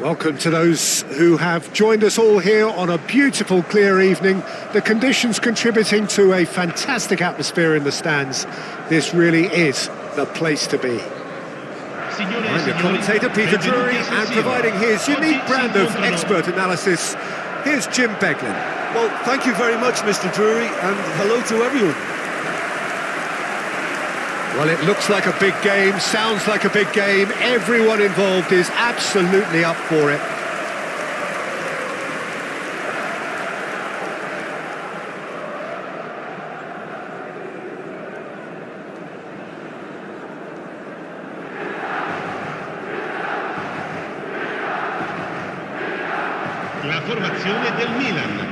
Welcome to those who have joined us all here on a beautiful, clear evening. The conditions contributing to a fantastic atmosphere in the stands. This really is the place to be. I'm your commentator, Peter Drury, and providing his unique brand of expert analysis, here's Jim Beglin. Well, thank you very much, Mr. Drury, and hello to everyone. Well, it looks like a big game, sounds like a big game. Everyone involved is absolutely up for it.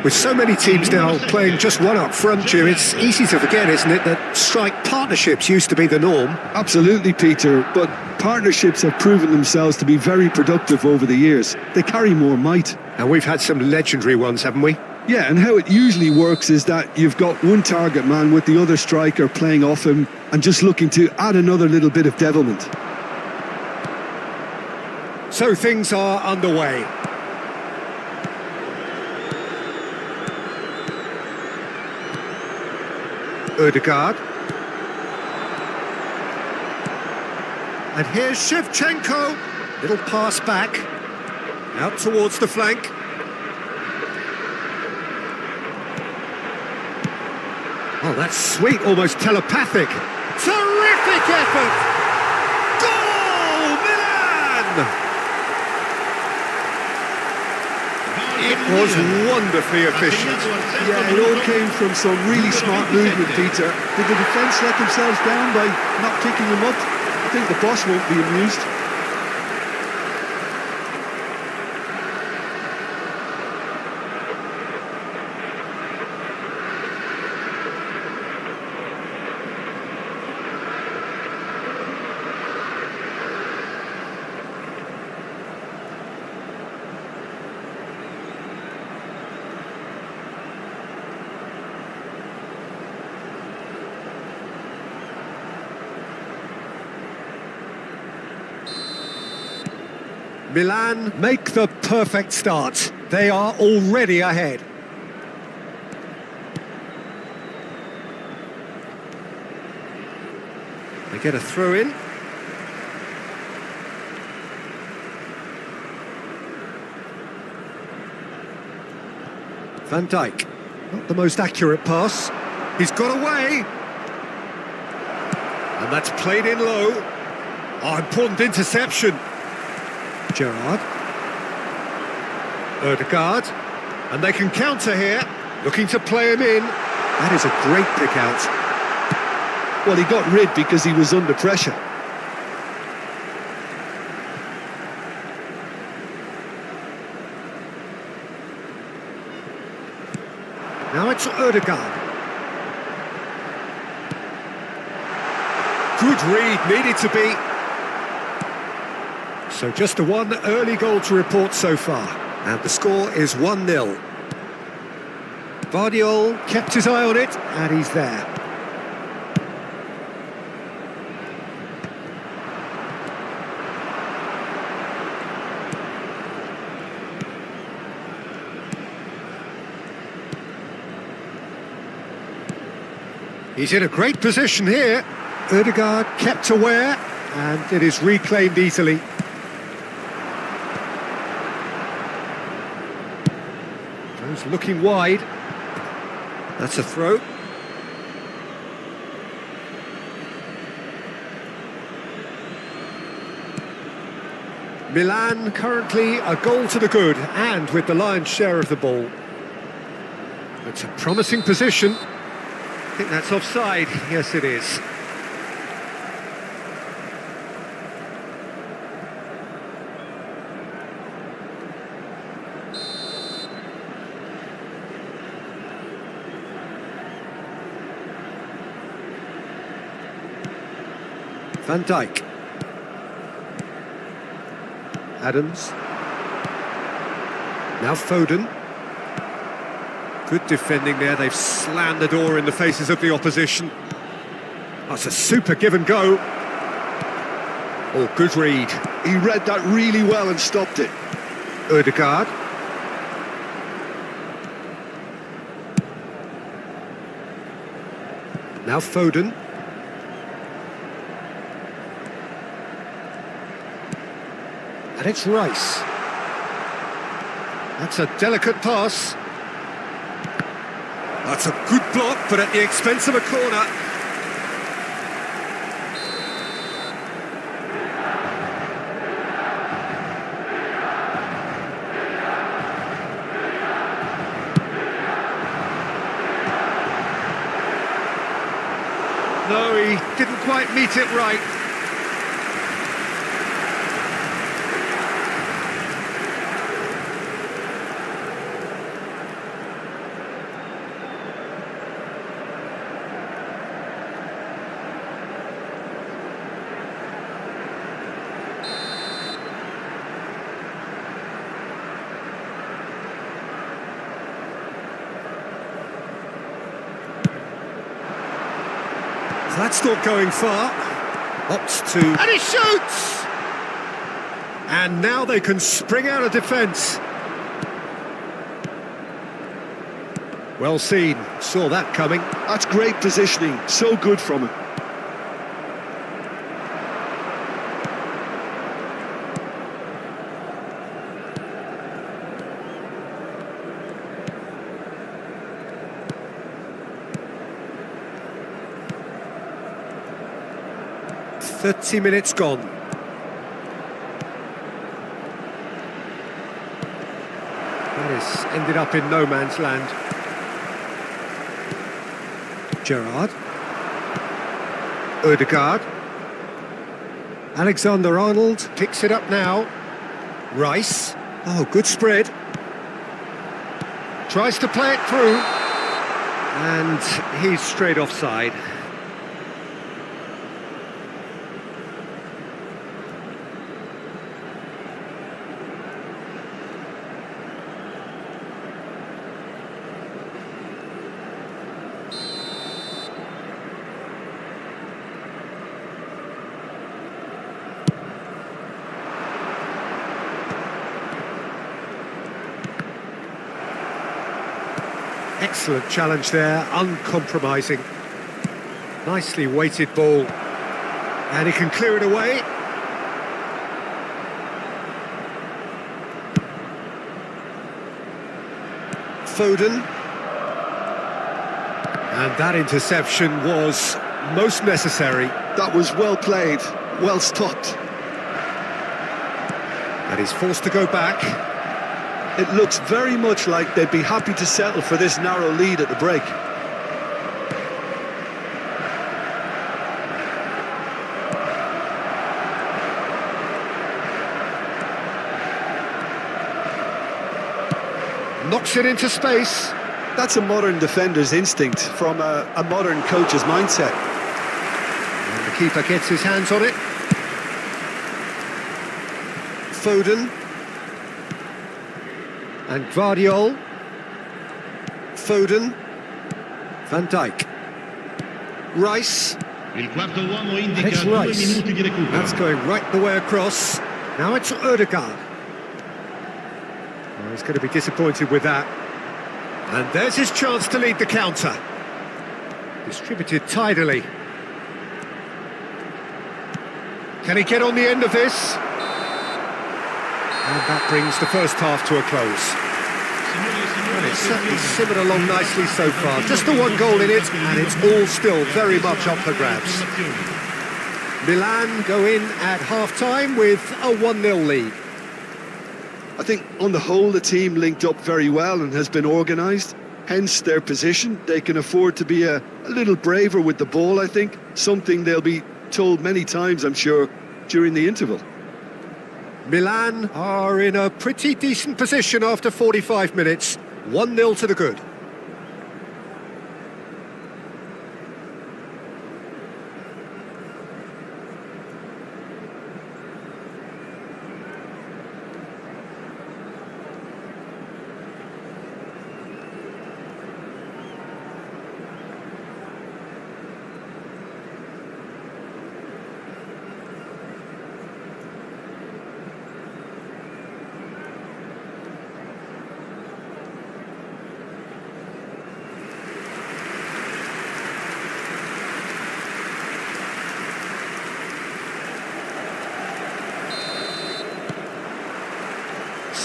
With so many teams now playing just one up front, Jim, it's easy to forget, isn't it, that strike partnerships used to be the norm? Absolutely, Peter, but partnerships have proven themselves to be very productive over the years. They carry more might. And we've had some legendary ones, haven't we? Yeah, and how it usually works is that you've got one target man with the other striker playing off him and just looking to add another little bit of devilment. So things are underway. Ødegaard. And here's Shevchenko. Little pass back. Out towards the flank. Oh, that's sweet, almost telepathic. Terrific effort! Goal, Milan! It was wonderfully efficient. Yeah, it all came from some really smart movement, Peter. Did the defence let themselves down by not picking him up? I think the boss won't be amused. Milan make the perfect start. They are already ahead. They get a throw in. Van Dijk. Not the most accurate pass. He's got away. And that's played in low. Oh, important interception. Gerrard. Ødegaard. And they can counter here, looking to play him in. That is a great pick out. Well, he got rid because he was under pressure. Now it's Ødegaard. Good read, needed to be. So just a one early goal to report so far. And the score is 1-0. Vardiol kept his eye on it, and he's there. He's in a great position here. Ødegaard kept aware, and it is reclaimed easily. Looking wide. That's a throw. Milan currently a goal to the good and with the lion's share of the ball. It's a promising position. I think that's offside. Yes, it is. Van Dijk. Adams. Now Foden. Good defending there. They've slammed the door in the faces of the opposition. That's a super give and go. Oh, good read. He read that really well and stopped it. Ødegaard. Now Foden. And it's Rice. That's a delicate pass. That's a good block, but at the expense of a corner. No, he didn't quite meet it right. That's not going far. Opts to... And he shoots! And now they can spring out of defence. Well seen. Saw that coming. That's great positioning. So good from him. "30 minutes gone. That has ended up in no man's land. Gerrard. Ødegaard. Alexander-Arnold picks it up now. Rice. Oh, good spread. Tries to play it through. And he's straight offside. Excellent challenge there, uncompromising. Nicely weighted ball. And he can clear it away. Foden. And that interception was most necessary. That was well played, well stopped. And he's forced to go back. It looks very much like they'd be happy to settle for this narrow lead at the break. Knocks it into space. That's a modern defender's instinct from a modern coach's mindset. And the keeper gets his hands on it. Foden. And Guardiol. Foden. Van Dijk. Rice. And it's Rice. That's going right the way across. Now it's Ødegaard. Well, he's going to be disappointed with that. And there's his chance to lead the counter. Distributed tidily. Can he get on the end of this? And that brings the first half to a close. And it's certainly simmered along nicely so far. Just the one goal in it, and it's all still very much up for grabs. Milan go in at half-time with a 1-0 lead. I think on the whole the team linked up very well and has been organised. Hence their position. They can afford to be a little braver with the ball, I think. Something they'll be told many times, I'm sure, during the interval. Milan are in a pretty decent position after 45 minutes. 1-0 to the good.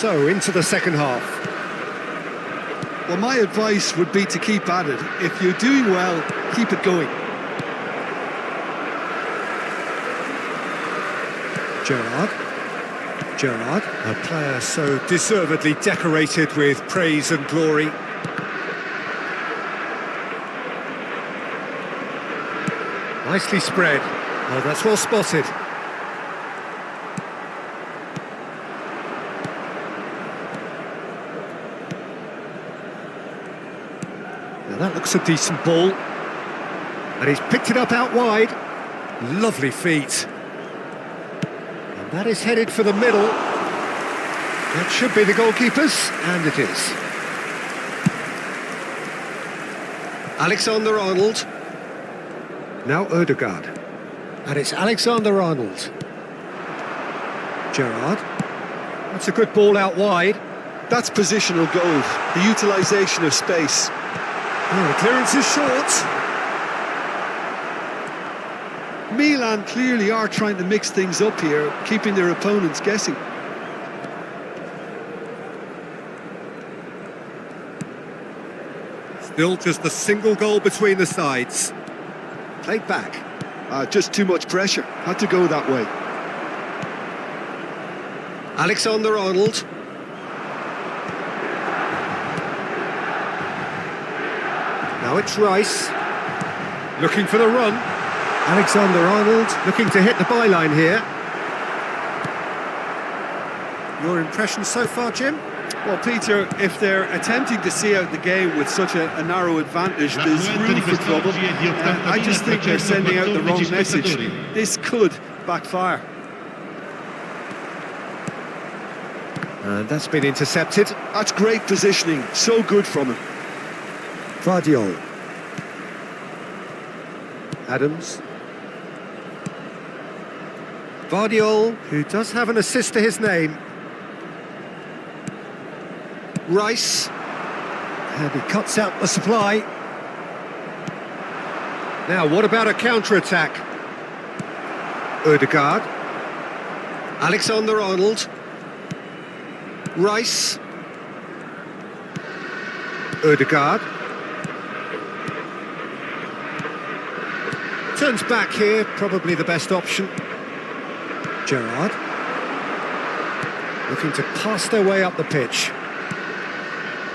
So, into the second half. Well, my advice would be to keep at it. If you're doing well, keep it going. Gerrard, a player so deservedly decorated with praise and glory. Nicely spread. Oh, that's well spotted. Now that looks a decent ball. And he's picked it up out wide. Lovely feet. And that is headed for the middle. That should be the goalkeeper's, and it is. Alexander-Arnold. Now Ødegaard. And it's Alexander-Arnold. Gerrard. That's a good ball out wide. That's positional goal, the utilisation of space. Oh, the clearance is short. Milan clearly are trying to mix things up here, keeping their opponents guessing. Still just a single goal between the sides. Played back. Just too much pressure. Had to go that way. Alexander-Arnold. Now it's Rice. Looking for the run. Alexander-Arnold looking to hit the byline here. Your impression so far, Jim? Well, Peter, if they're attempting to see out the game with such a narrow advantage, there's room for trouble. I just think they're sending out the wrong message. This could backfire. And that's been intercepted. That's great positioning. So good from him. Vardiol. Adams. Vardiol, who does have an assist to his name. Rice. And he cuts out the supply. Now, what about a counter-attack? Ødegaard. Alexander-Arnold. Rice. Ødegaard. Turns back here, probably the best option. Gerrard. Looking to pass their way up the pitch.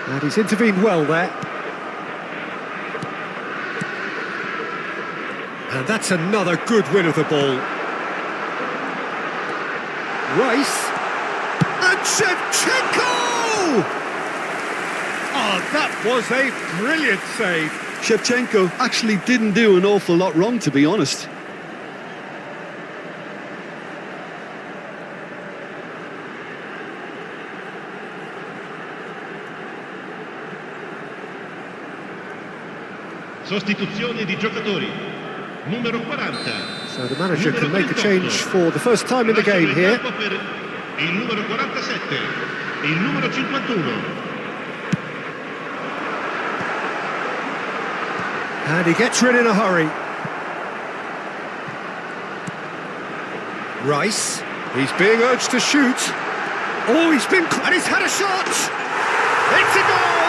And he's intervened well there. And that's another good win of the ball. Rice. And Shevchenko! Oh, that was a brilliant save. Shevchenko actually didn't do an awful lot wrong, to be honest. Sostituzione di giocatori. Numero 40. So the manager can make a change for the first time in the game here. Il numero 47, il numero 51. And he gets rid in a hurry. Rice. He's being urged to shoot. Oh, and he's had a shot. It's a goal.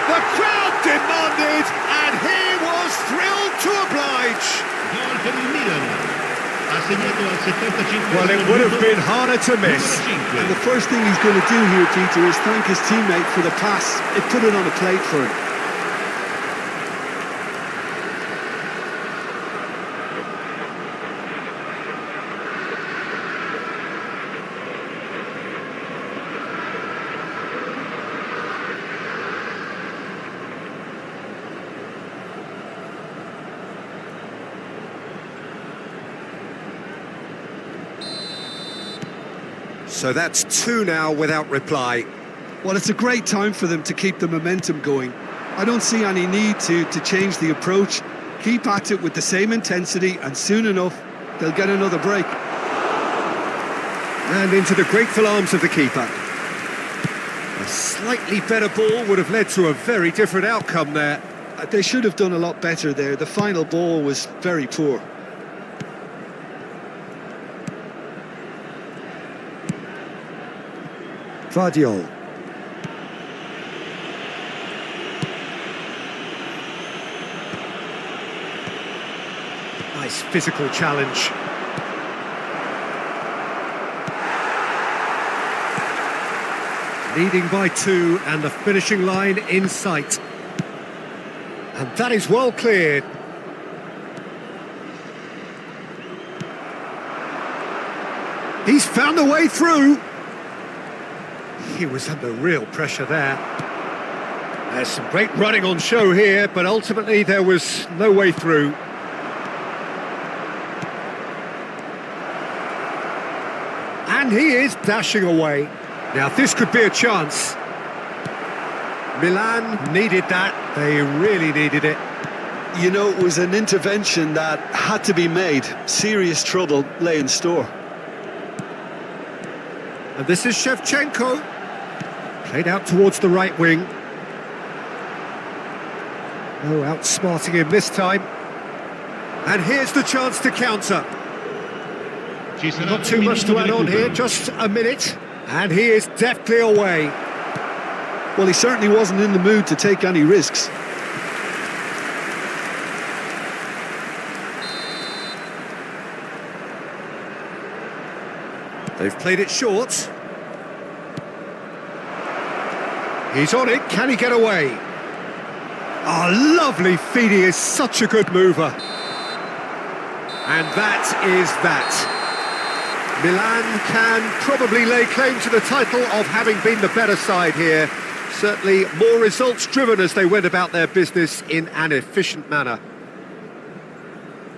The crowd demanded, and he was thrilled to oblige. Gol per il Milan. Ha segnato al 75. Well, it would have been harder to miss. And the first thing he's going to do here, Peter, is thank his teammate for the pass. It put it on a plate for him. So that's two now without reply. Well, it's a great time for them to keep the momentum going. I don't see any need to change the approach. Keep at it with the same intensity, and soon enough, they'll get another break. And into the grateful arms of the keeper. A slightly better ball would have led to a very different outcome there. They should have done a lot better there. The final ball was very poor. Vardiol. Nice physical challenge. Leading by 2 and the finishing line in sight. And that is well cleared. He's found a way through. He was under real pressure there. There's some great running on show here, but ultimately there was no way through. And he is dashing away. Now this could be a chance. Milan needed that. They really needed it. You know, it was an intervention that had to be made. Serious trouble lay in store. And this is Shevchenko. Played out towards the right wing. Oh, outsmarting him this time. And here's the chance to counter. Not too much to add on here, just a minute. And he is deftly away. Well, he certainly wasn't in the mood to take any risks. They've played it short. He's on it, can he get away? Oh, lovely feed, he is such a good mover. And that is that. Milan can probably lay claim to the title of having been the better side here. Certainly more results driven as they went about their business in an efficient manner.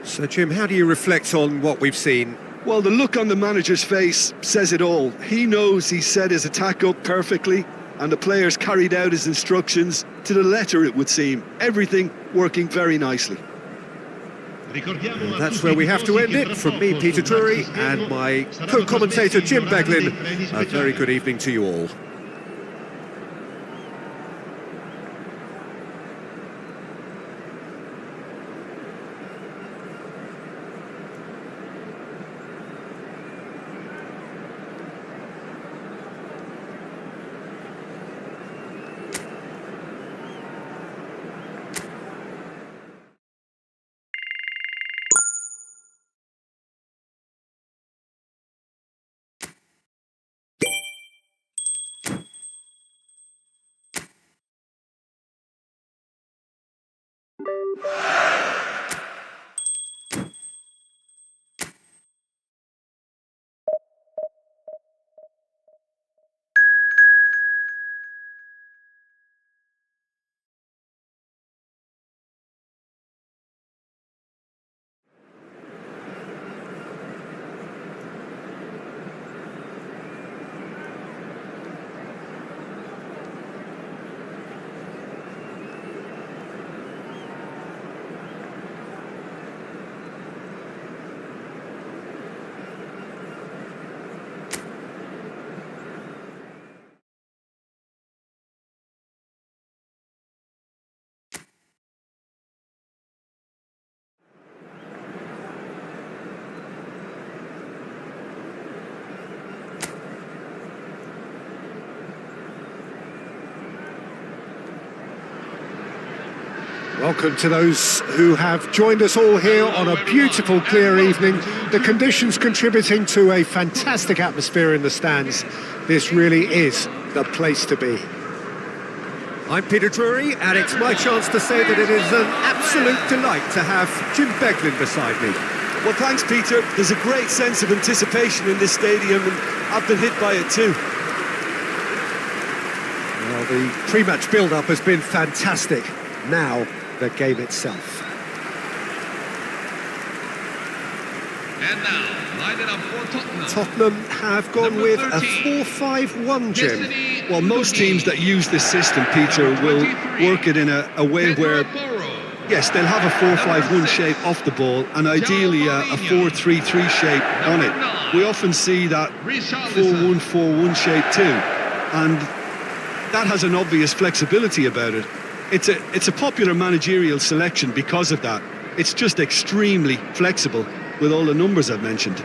So Jim, how do you reflect on what we've seen? Well, the look on the manager's face says it all. He knows he set his attack up perfectly, and the players carried out his instructions to the letter, it would seem. Everything working very nicely. And that's where we have to end it. From me, Peter Drury, and my co-commentator Jim Beglin, a very good evening to you all. Welcome to those who have joined us all here on a beautiful, clear evening. The conditions contributing to a fantastic atmosphere in the stands. This really is the place to be. I'm Peter Drury, and it's my chance to say that it is an absolute delight to have Jim Beglin beside me. Well, thanks, Peter. There's a great sense of anticipation in this stadium, and I've been hit by it too. Well, the pre-match build-up has been fantastic. Now, the game itself. And now, lining up for Tottenham. Tottenham have gone Number with 13, a 4-5-1, Jim. Well, most teams that use this system, Peter, will work it in a way where, yes, they'll have a 4-5-1 shape off the ball, and ideally a 4-3-3 shape on it. We often see that 4-1-4-1 shape too, and that has an obvious flexibility about it. It's a popular managerial selection because of that. It's just extremely flexible with all the numbers I've mentioned.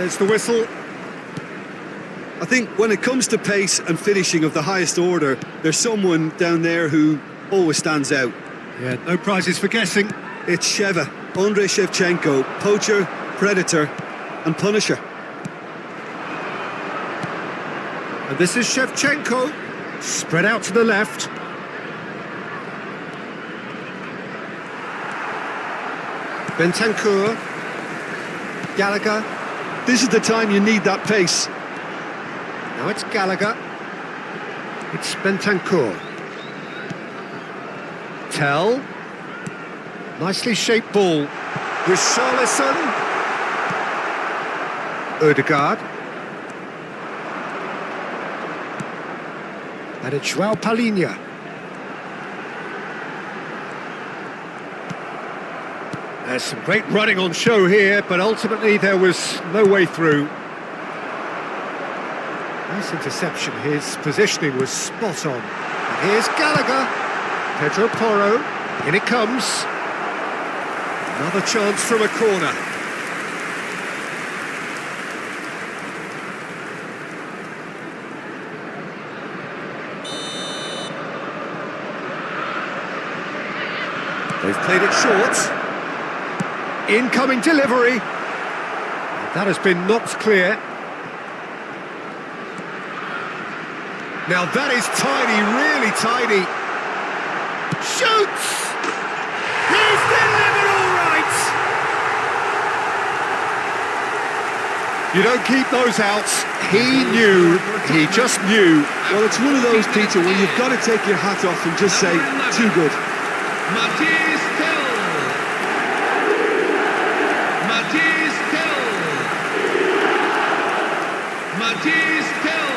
There's the whistle. I think when it comes to pace and finishing of the highest order, there's someone down there who always stands out. Yeah, no prizes for guessing. It's Sheva, Andrei Shevchenko, poacher, predator and punisher. And this is Shevchenko, spread out to the left. Bentancur, Gallagher. This is the time you need that pace. Now it's Gallagher. It's Bentancur. Tell. Nicely shaped ball. Richarlison. Odegaard. And it's João Palhinha. There's some great running on show here, but ultimately there was no way through. Nice interception, his positioning was spot on. And here's Gallagher, Pedro Porro, in it comes. Another chance from a corner. They've played it short. Incoming delivery. That has been knocked clear. Now that is tiny, really tiny. Shoots! He's delivered all right! You don't keep those outs. He knew, he just knew. Well, it's one of those, Peter, where you've got to take your hat off and just say, too good. Matisse Tell. Matisse Tell. Matisse Tell.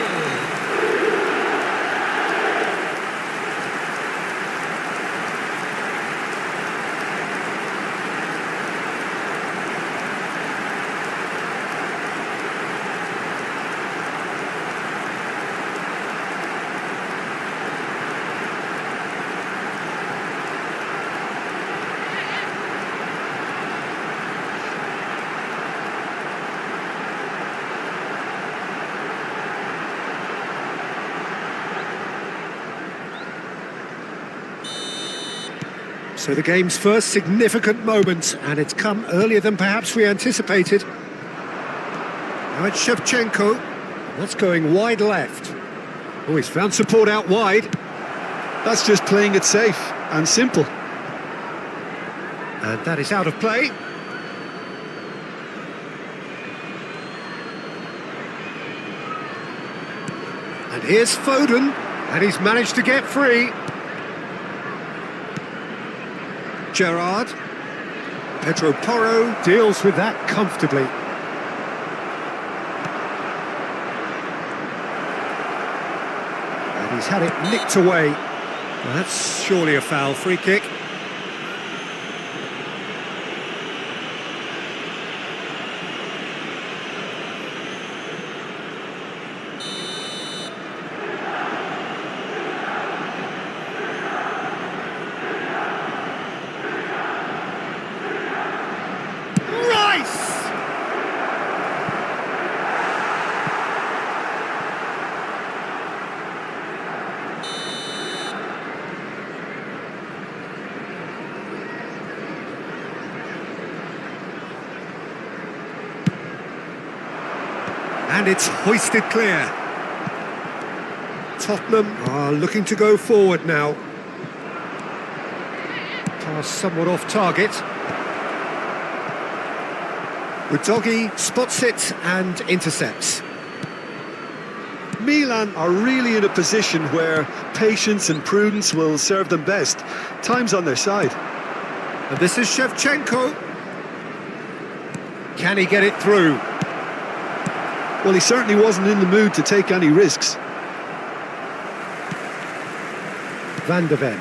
So the game's first significant moment, and it's come earlier than perhaps we anticipated. Now it's Shevchenko, that's going wide left. Oh, he's found support out wide. That's just playing it safe and simple. And that is out of play. And here's Foden, and he's managed to get free. Gerrard. Pedro Porro deals with that comfortably. And he's had it nicked away. Well, that's surely a foul. Free kick. And it's hoisted clear. Tottenham are looking to go forward now. Pass somewhat off target. Udogie spots it and intercepts. Milan are really in a position where patience and prudence will serve them best. Time's on their side. And this is Shevchenko. Can he get it through? Well, he certainly wasn't in the mood to take any risks. Van de Ven.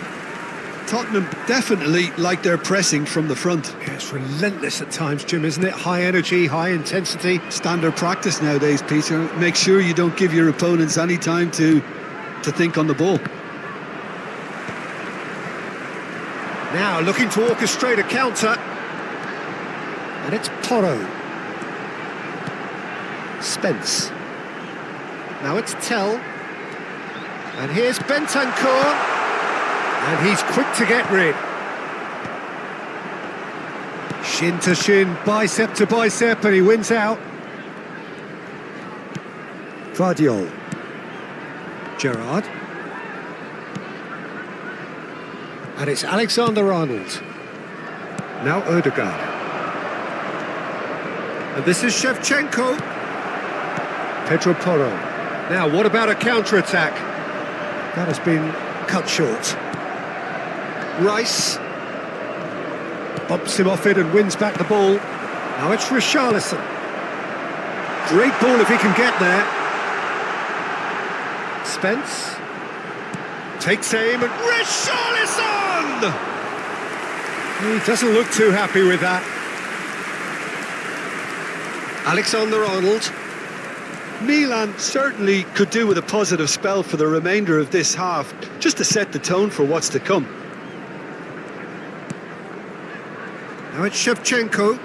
Tottenham definitely like their pressing from the front. Yeah, it's relentless at times, Jim, isn't it? High energy, high intensity. Standard practice nowadays, Peter. Make sure you don't give your opponents any time to think on the ball. Now looking to orchestrate a counter. And it's Porro. Spence. Now it's Tell. And here's Bentancur. And he's quick to get rid. Shin to shin, bicep to bicep, and he wins out. Vardiol. Gerrard. And it's Alexander-Arnold. Now Odegaard. And this is Shevchenko. Pedro Porro. Now, what about a counter-attack? That has been cut short. Rice. Bumps him off it and wins back the ball. Now it's Richarlison. Great ball if he can get there. Spence. Takes aim and Richarlison! He doesn't look too happy with that. Alexander-Arnold. Milan certainly could do with a positive spell for the remainder of this half, just to set the tone for what's to come. Now it's Shevchenko.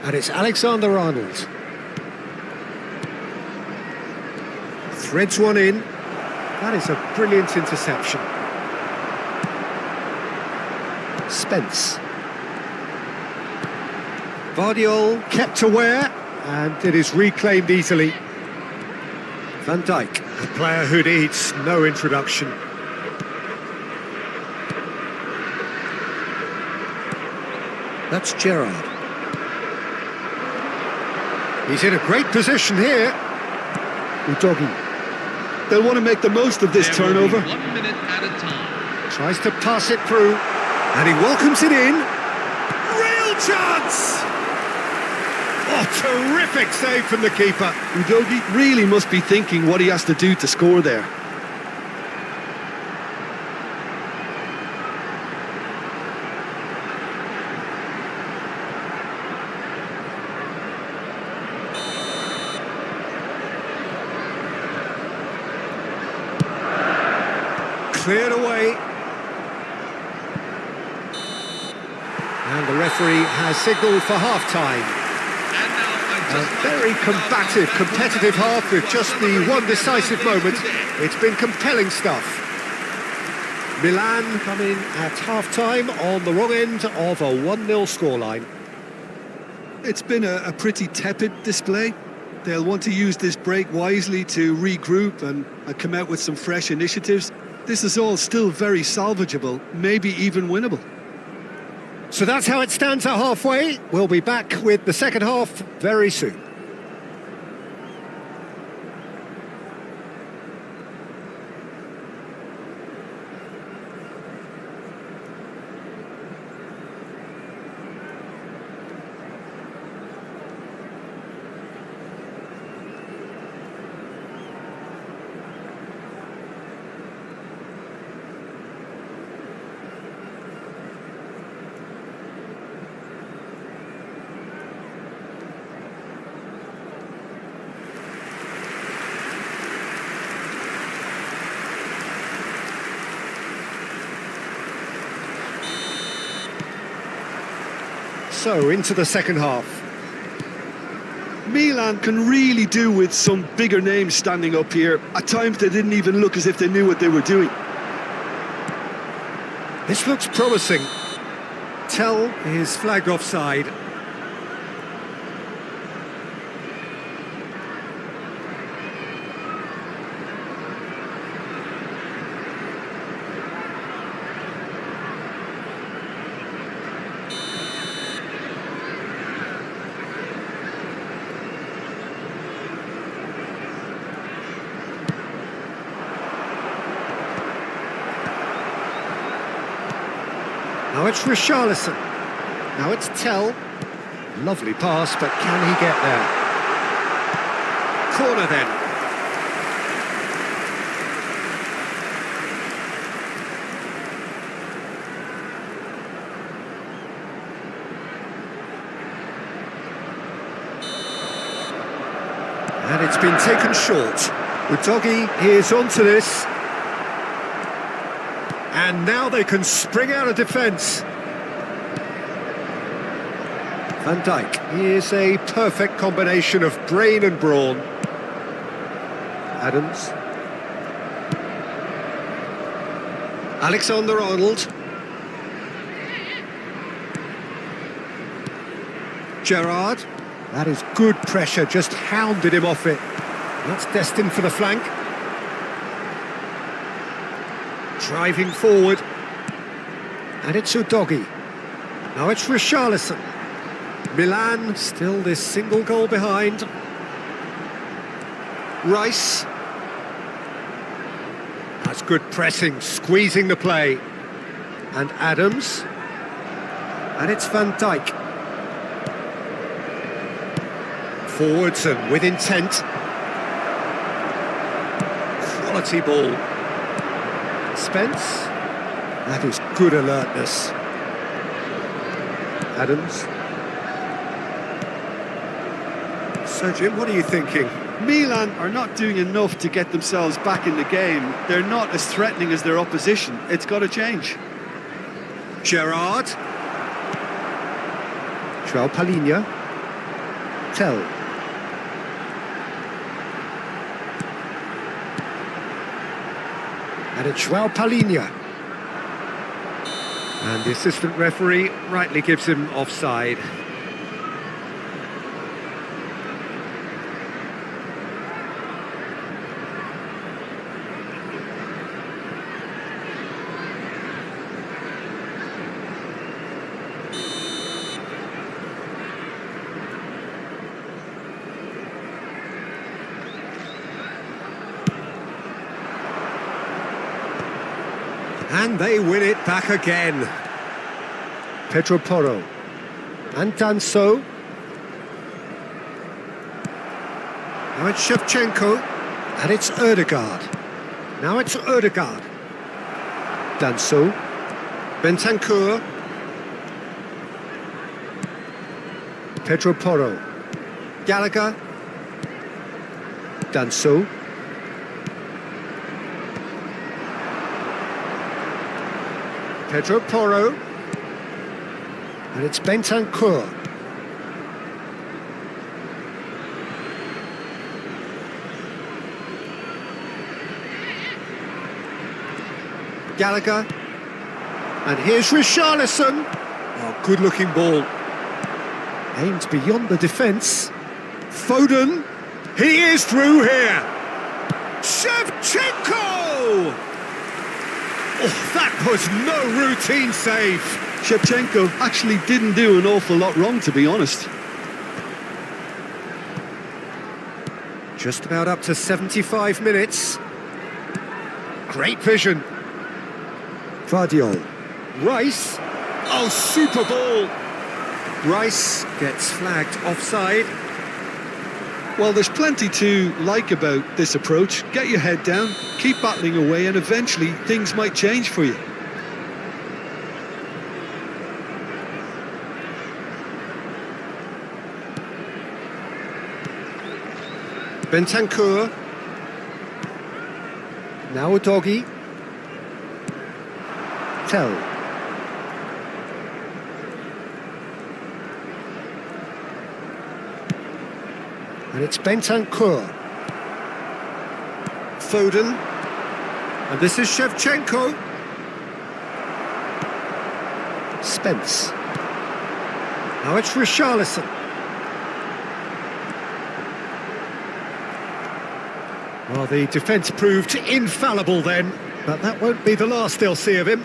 And it's Alexander-Arnold. Threads one in. That is a brilliant interception. Spence. Vardiol kept aware, and it is reclaimed easily. Van Dijk, a player who needs no introduction. That's Gerrard. He's in a great position here. Udogi. They'll want to make the most of this turnover. 1 minute at a time. Tries to pass it through, and he welcomes it in. Real chance! Oh, terrific save from the keeper. Udogi really must be thinking what he has to do to score there. Cleared away. And the referee has signalled for half-time. And now I'd A just like very to combative, point out competitive half with just the one decisive moment. today. It's been compelling stuff. Milan come in at half-time on the wrong end of a 1-0 scoreline. It's been a pretty tepid display. They'll want to use this break wisely to regroup and come out with some fresh initiatives. This is all still very salvageable, maybe even winnable. So that's how it stands at halfway. We'll be back with the second half very soon. So, into the second half. Milan can really do with some bigger names standing up here. At times they didn't even look as if they knew what they were doing. This looks promising. Tell is flagged offside. Now it's Richarlison. Now it's Tell. Lovely pass, but can he get there? Corner then. And it's been taken short. Udogi is onto this. And now they can spring out of defence. Van Dijk. He is a perfect combination of brain and brawn. Adams. Alexander-Arnold. Gerrard. That is good pressure, just hounded him off it. That's destined for the flank. Driving forward. And it's Udogie. Now it's Richarlison. Milan still this single goal behind. Rice. That's good pressing, squeezing the play. And Adams. And it's Van Dijk. Forwards and with intent. Quality ball. Spence. That is good alertness. Adams. So Jim, what are you thinking? Milan are not doing enough to get themselves back in the game. They're not as threatening as their opposition. It's got to change. Gerrard. João Palhinha. Tell. And it's João Palhinha. And the assistant referee rightly gives him offside. And they win it back again. Pedro Porro. And Danso. Now it's Shevchenko. And it's Ødegaard. Now it's Ødegaard. Danso. Bentancur. Pedro Porro. Gallagher. Danso. Pedro Porro. And it's Bentancur. Gallagher. And here's Richarlison. Oh, good-looking ball. Aims beyond the defence. Foden. He is through here. Shevchenko! Oh, that was no routine save. Shevchenko actually didn't do an awful lot wrong, to be honest. Just about up to 75 minutes. Great vision. Vardiol. Rice. Oh, super ball. Rice gets flagged offside. Well, there's plenty to like about this approach. Get your head down, keep battling away, and eventually things might change for you. Bentancur. Now Udogie. Tell. And it's Bentancur. Foden. And this is Shevchenko. Spence. Now it's Richarlison. Well, the defence proved infallible then, but that won't be the last they'll see of him.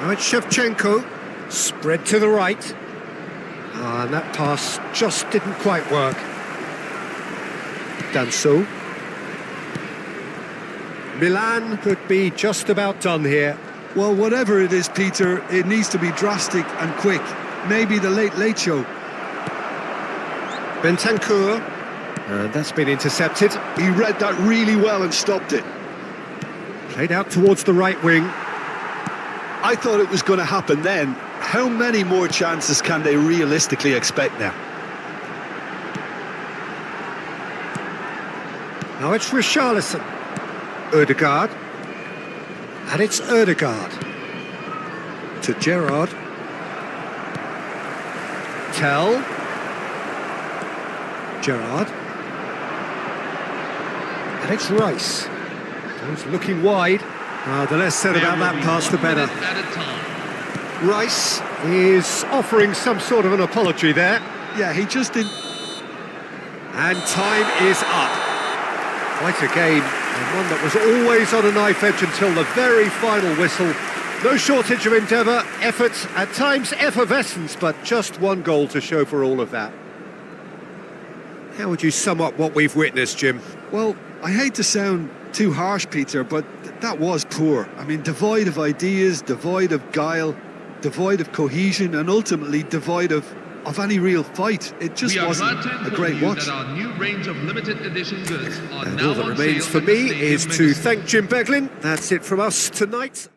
Now it's Shevchenko. Spread to the right. And that pass just didn't quite work. Danso. Milan could be just about done here. Well, whatever it is, Peter, it needs to be drastic and quick. Maybe the late show. Bentancur. And that's been intercepted. He read that really well and stopped it. Played out towards the right wing. I thought it was going to happen then. How many more chances can they realistically expect now? Now it's Richarlison. Ødegaard. And it's Ødegaard. To Gerrard. Tell. Gerrard. Alex Rice. He's looking wide. The less said about that pass, the better. At a time. Rice is offering some sort of an apology there. Yeah, he just didn't... And time is up. Quite a game, and one that was always on a knife edge until the very final whistle. No shortage of endeavour, effort, at times effervescence, but just one goal to show for all of that. How would you sum up what we've witnessed, Jim? Well, I hate to sound too harsh, Peter, but that was poor. I mean, devoid of ideas, devoid of guile, devoid of cohesion, and ultimately devoid of any real fight. It just wasn't a great watch. That our new range of limited edition goods are And now all that on remains sale for at the me Stadium is to Magazine. thank Jim Beglin. That's it from us tonight.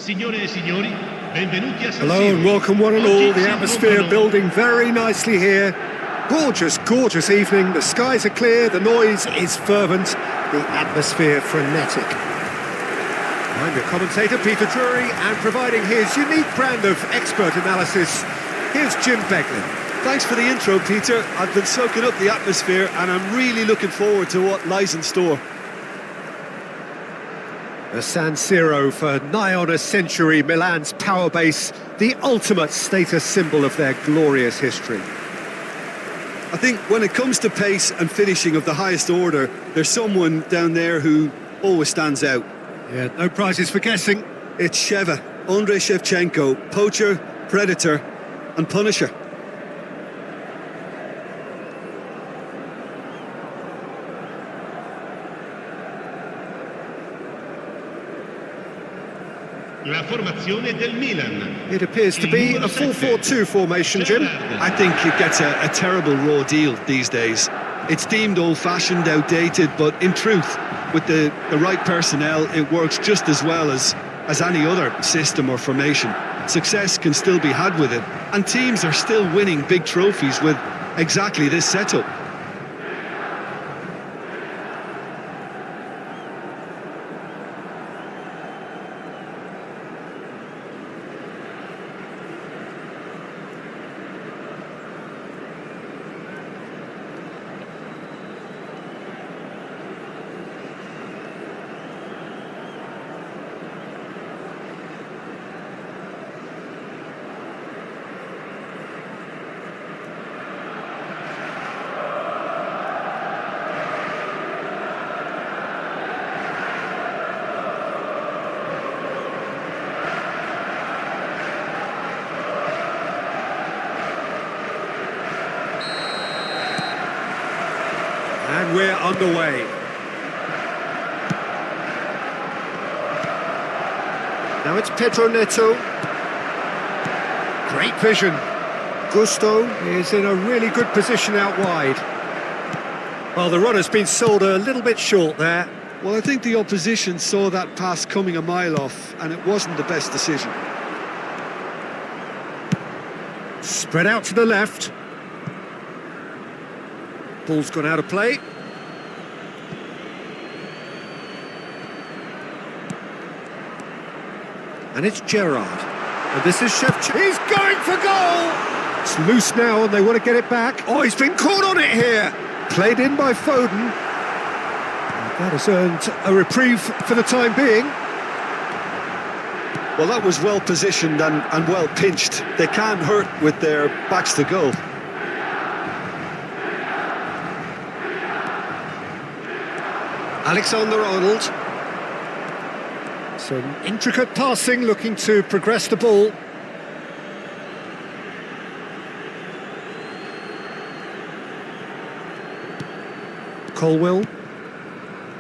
Signore e signori, benvenuti a San Hello Siro. and welcome one and Oggi all. The si atmosphere incontrano building very nicely here. Gorgeous, gorgeous evening. The skies are clear, the noise is fervent, the atmosphere frenetic. I'm your commentator, Peter Drury, and providing his unique brand of expert analysis, here's Jim Beglin. Thanks for the intro, Peter. I've been soaking up the atmosphere and I'm really looking forward to what lies in store. The San Siro for nigh on a century, Milan's power base, the ultimate status symbol of their glorious history. I think when it comes to pace and finishing of the highest order, there's someone down there who always stands out. Yeah, no prizes for guessing. It's Sheva, Andrei Shevchenko, poacher, predator and punisher. La formazione del Milan. It appears to be a 4-4-2 formation, Jim. I think it gets a terrible raw deal these days. It's deemed old-fashioned, outdated, but in truth, with the right personnel, it works just as well as any other system or formation. Success can still be had with it, and teams are still winning big trophies with exactly this setup. And we're underway. Now it's Pedro Neto. Great vision. Gusto is in a really good position out wide. Well, the runner's been sold a little bit short there. Well, I think the opposition saw that pass coming a mile off, and it wasn't the best decision. Spread out to the left. Ball's gone out of play. And it's Gerrard. And this is Shevchenko. He's going for goal! It's loose now and they want to get it back. Oh, he's been caught on it here. Played in by Foden. And that has earned a reprieve for the time being. Well, that was well positioned and well pinched. They can't hurt with their backs to goal. Alexander-Arnold. Some intricate passing, looking to progress the ball. Colwill.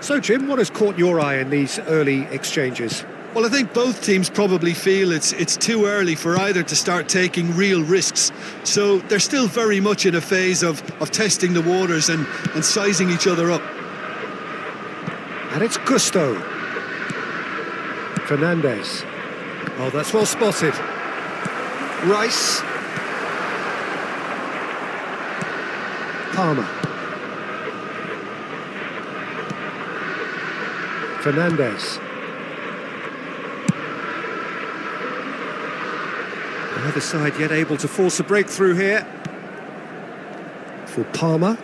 So, Jim, what has caught your eye in these early exchanges? Well, I think both teams probably feel it's too early for either to start taking real risks. So they're still very much in a phase of testing the waters and sizing each other up. And it's Gusto. Fernandez. Oh, that's well spotted. Rice. Palmer. Fernandez. Neither side yet able to force a breakthrough here. For Palmer.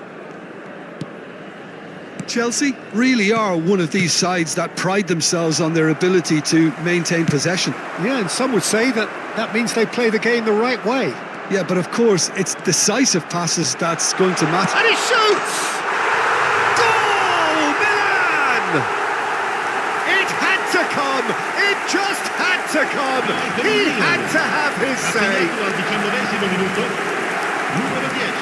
Chelsea really are one of these sides that pride themselves on their ability to maintain possession. Yeah, and some would say that means they play the game the right way. Yeah, but of course, it's decisive passes that's going to matter. And he shoots! Goal! Milan! It had to come! It just had to come! He had to have his say! Al 19esimo minuto, numero 10.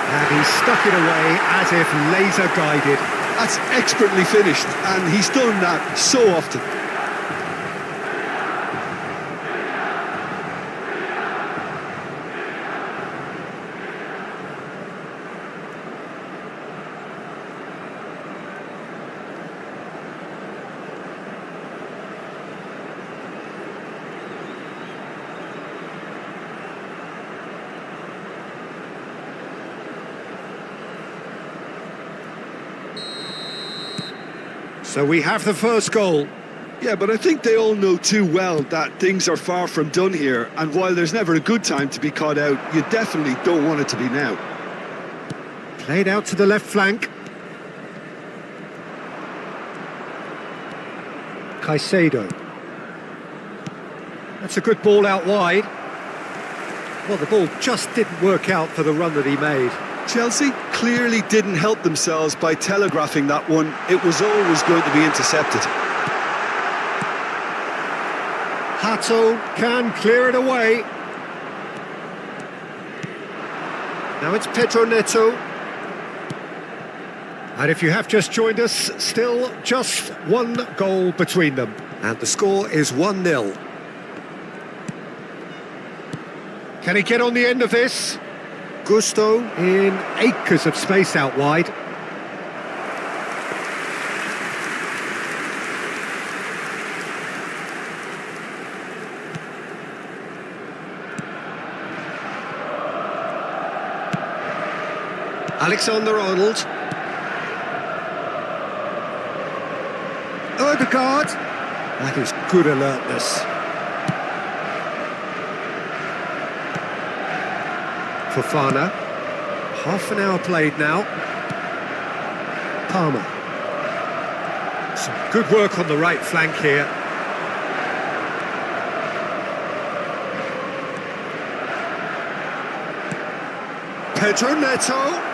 And he stuck it away as if laser guided. That's expertly finished, and he's done that so often. So we have the first goal. Yeah, but I think they all know too well that things are far from done here, and while there's never a good time to be caught out, you definitely don't want it to be now. Played out to the left flank. Caicedo. That's a good ball out wide. Well, the ball just didn't work out for the run that he made. Chelsea clearly didn't help themselves by telegraphing that one. It was always going to be intercepted. Hato can clear it away. Now it's Pedro Neto. And if you have just joined us, still just one goal between them. And the score is 1-0. Can he get on the end of this? Gusto in acres of space out wide. Alexander-Arnold. Odegaard. That is good alertness. Fofana. Half an hour played now. Palmer. Some good work on the right flank here. Pedro Neto.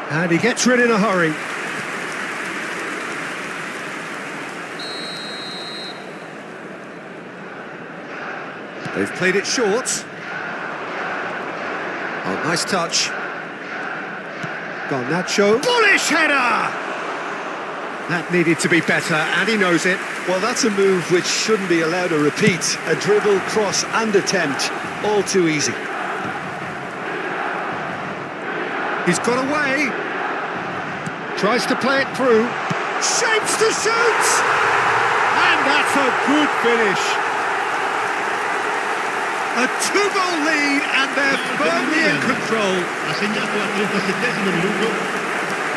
And he gets rid in a hurry. They've played it short. Oh, nice touch. Garnacho. Bullish header! That needed to be better, and he knows it. Well, that's a move which shouldn't be allowed to repeat. A dribble, cross and attempt. All too easy. He's got away. Tries to play it through. Shapes to shoot! And that's a good finish. A 2-goal lead, and they're firmly in control. Ha segnato al 37esimo minuto.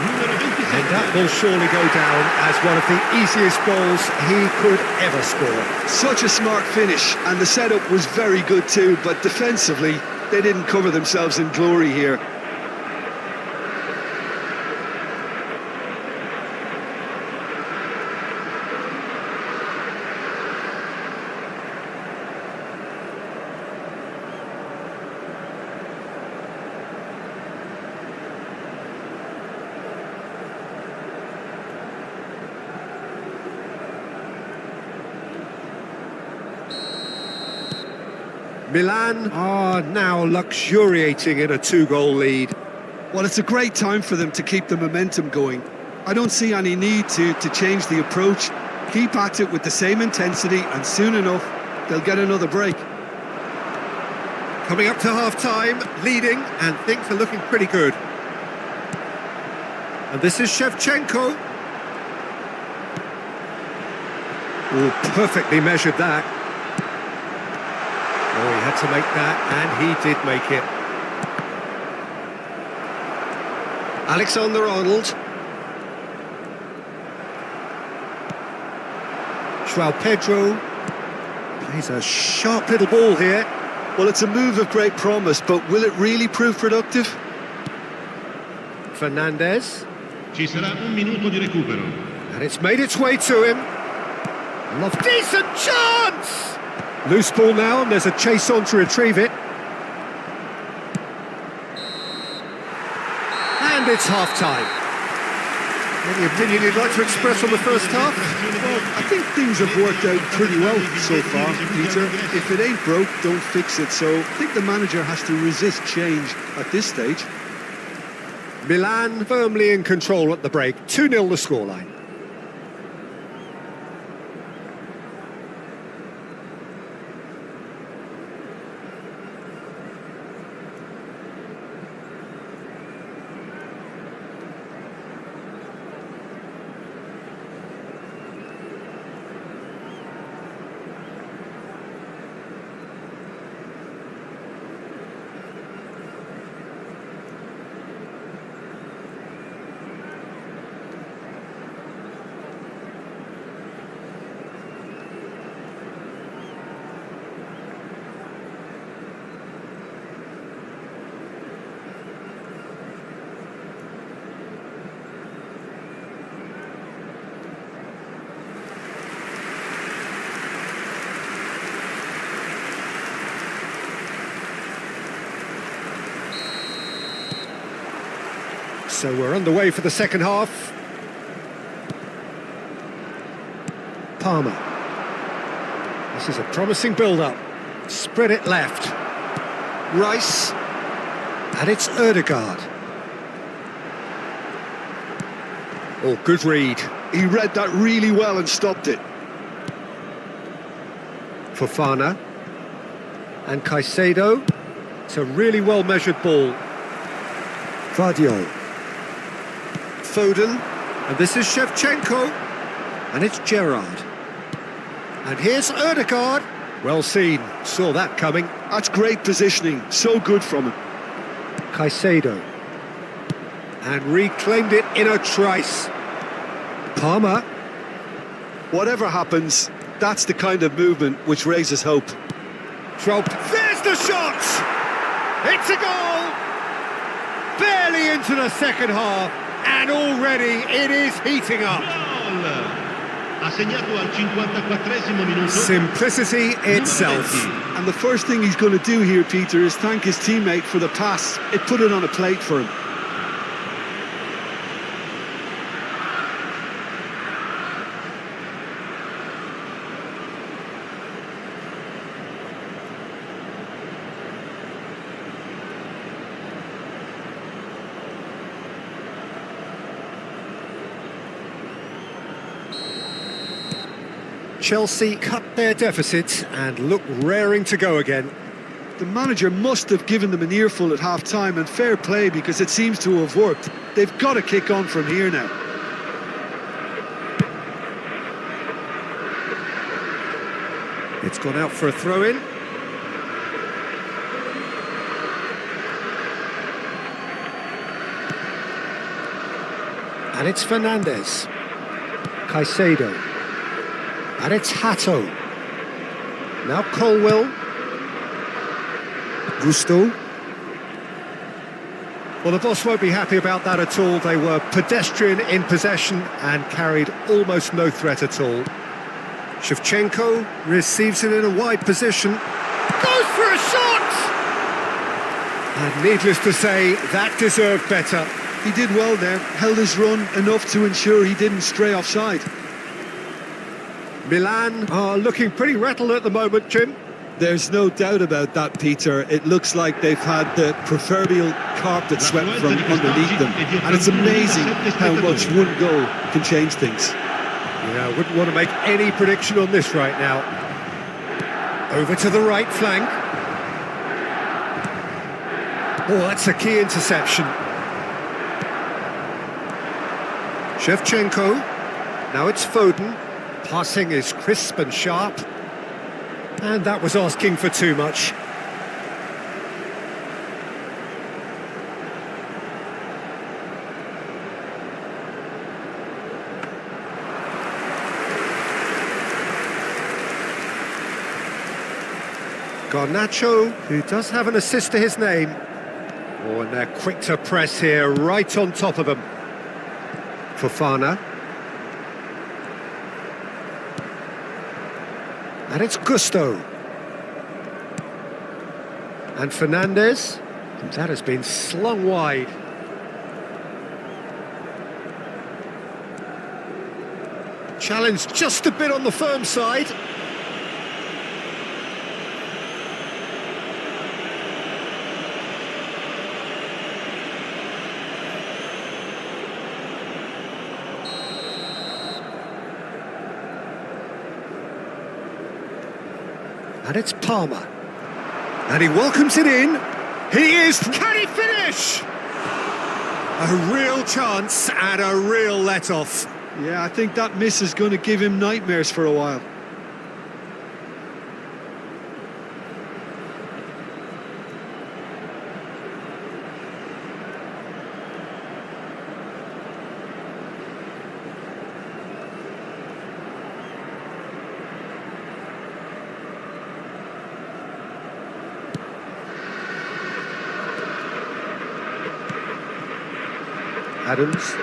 Numero 27. And that will surely go down as one of the easiest balls he could ever score. Such a smart finish, and the setup was very good too, but defensively, they didn't cover themselves in glory here. Milan are now luxuriating in a 2-goal lead. Well, it's a great time for them to keep the momentum going. I don't see any need to change the approach. Keep at it with the same intensity, and soon enough, they'll get another break. Coming up to half-time, leading, and things are looking pretty good. And this is Shevchenko. Oh, perfectly measured that. Oh, he had to make that, and he did make it. Alexander-Arnold. João Pedro. Plays a sharp little ball here. Well, it's a move of great promise, but will it really prove productive? Fernandez. Ci sarà un minuto di recupero. And it's made its way to him. Love, decent chance! Loose ball now, and there's a chase on to retrieve it. And it's half-time. Any opinion you'd like to express on the first half? Well, I think things have worked out pretty well so far, Peter. If it ain't broke, don't fix it. So I think the manager has to resist change at this stage. Milan firmly in control at the break. 2-0 the scoreline. So we're underway for the second half. Palmer. This is a promising build-up. Spread it left. Rice. And it's Ødegaard. Oh, good read. He read that really well and stopped it. Fofana. And Caicedo. It's a really well-measured ball. Vardiol. Foden. And this is Shevchenko. And it's Gerrard. And here's Ødegaard. Well seen. Saw that coming. That's great positioning. So good from him. Caicedo. And reclaimed it in a trice. Palmer. Whatever happens, that's the kind of movement which raises hope. Trope. There's the shot! It's a goal! Barely into the second half, and already it is heating up. Gol! Ha segnato al 54esimo minuto. Simplicity itself. And the first thing he's going to do here, Peter, is thank his teammate for the pass. It put it on a plate for him. Chelsea cut their deficit and look raring to go again. The manager must have given them an earful at half-time, and fair play because it seems to have worked. They've got to kick on from here now. It's gone out for a throw-in. And it's Fernandes. Caicedo. And it's Hato. Now Colwell. Gusto. Well, the boss won't be happy about that at all. They were pedestrian in possession and carried almost no threat at all. Shevchenko receives it in a wide position. Goes for a shot! And needless to say, that deserved better. He did well there, held his run enough to ensure he didn't stray offside. Milan are looking pretty rattled at the moment, Jim. There's no doubt about that, Peter. It looks like they've had the proverbial carpet swept from underneath them. And it's amazing how much one goal can change things. Yeah, I wouldn't want to make any prediction on this right now. Over to the right flank. Oh, that's a key interception. Shevchenko. Now it's Foden. Passing is crisp and sharp. And that was asking for too much. Garnacho, who does have an assist to his name. Oh, and they're quick to press here, right on top of him. Fofana. And it's Gusto. And Fernandes. That has been slung wide. Challenge just a bit on the firm side. And it's Palmer. And he welcomes it in. He is... Can he finish? A real chance and a real let-off. Yeah, I think that miss is going to give him nightmares for a while. Adams.